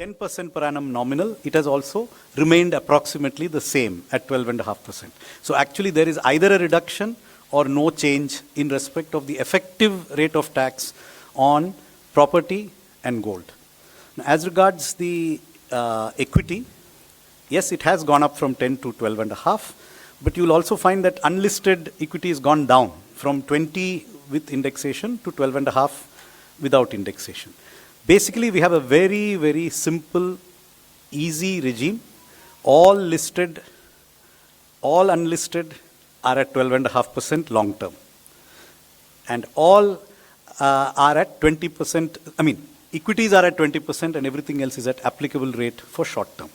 10% per annum nominal, it has also remained approximately the same at 12.5%. So actually there is either a reduction or no change in respect of the effective rate of tax on property and gold. Now, as regards the equity, yes, it has gone up from 10 to 12.5, but you will also find that unlisted equity has gone down from 20 with indexation to 12.5 without indexation. Basically, we have a very, very simple, easy regime. All listed, all unlisted are at 12.5% long term. And all are at 20%, equities are at 20% and everything else is at applicable rate for short term.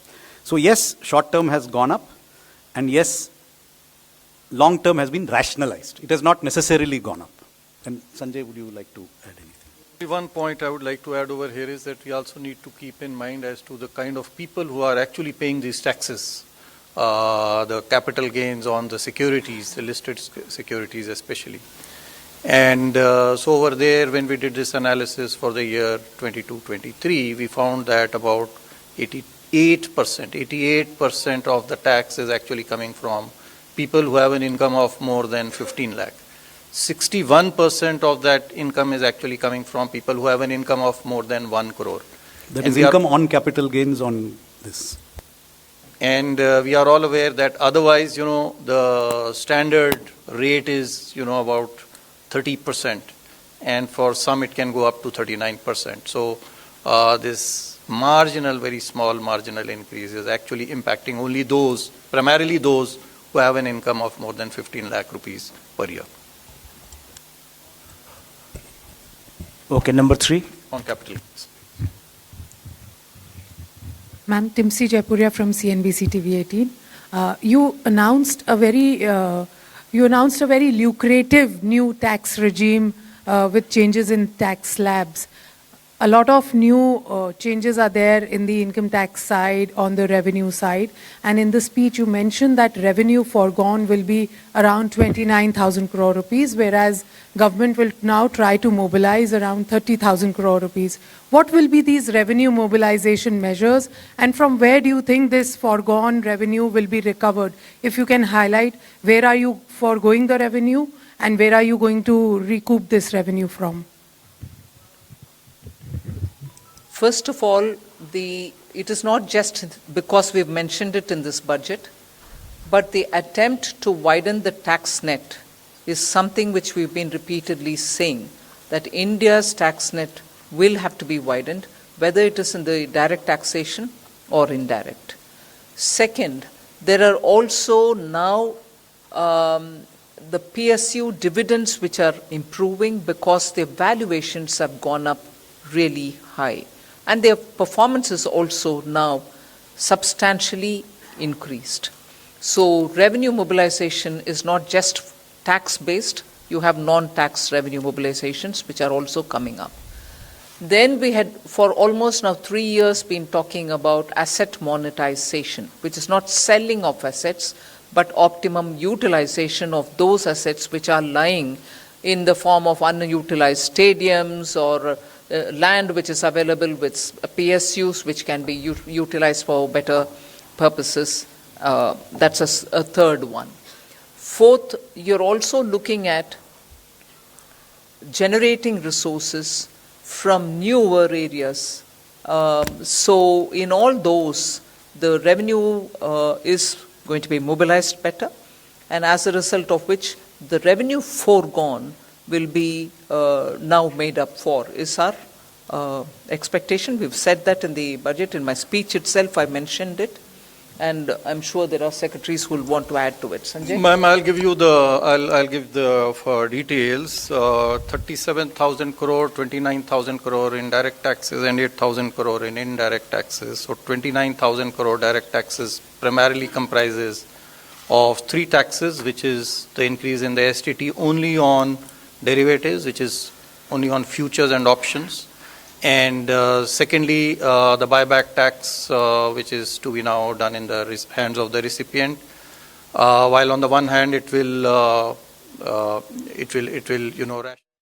So yes, short term has gone up, and yes, long term has been rationalized. It has not necessarily gone up. And Sanjay, would you like to add anything? One point I would like to add over here is that we also need to keep in mind as to the kind of people who are actually paying these taxes, the capital gains on the securities, the listed securities especially. And so over there, when we did this analysis for the year 22-23, we found that about 88% of the tax is actually coming from people who have an income of more than 15 lakh. 61% of that income is actually coming from people who have an income of more than 1 crore. That is income on capital gains on this. And we are all aware that otherwise, the standard rate is, about 30%. And for some, it can go up to 39%. So this marginal, very small marginal increase is actually impacting only those, primarily those who have an income of more than 15 lakh rupees per year. Okay, number 3. On capital gains. Ma'am, Timsi Jaipuria from CNBC TV 18. You announced a very lucrative new tax regime with changes in tax slabs. A lot of new changes are there in the income tax side, on the revenue side. And in the speech, you mentioned that revenue foregone will be around 29,000 crore rupees, whereas government will now try to mobilize around 30,000 crore rupees. What will be these revenue mobilization measures, and from where do you think this foregone revenue will be recovered? If you can highlight, where are you foregoing the revenue and where are you going to recoup this revenue from? First of all, it is not just because we've mentioned it in this budget, but the attempt to widen the tax net is something which we've been repeatedly saying, that India's tax net will have to be widened, whether it is in the direct taxation or indirect. Second, there are also now the PSU dividends which are improving because their valuations have gone up really high. And their performance is also now substantially increased. So revenue mobilization is not just tax-based, you have non-tax revenue mobilizations which are also coming up. Then we had, for almost now 3 years, been talking about asset monetization, which is not selling of assets, but optimum utilization of those assets which are lying in the form of unutilized stadiums or land which is available with PSUs which can be utilized for better purposes. That's a third one. Fourth, you're also looking at generating resources from newer areas. So in all those, the revenue is going to be mobilized better, and as a result of which the revenue foregone will be now made up for, is our expectation. We've said that in the budget. In my speech itself, I mentioned it, and I'm sure there are secretaries who will want to add to it. Sanjay? Ma'am, I'll give the for details. 37,000 crore, 29,000 crore in direct taxes and 8,000 crore in indirect taxes. So 29,000 crore direct taxes primarily comprises of 3 taxes, which is the increase in the STT only on derivatives, which is only on futures and options, and secondly the buyback tax, which is to be now done in the hands of the recipient. While on the one hand it will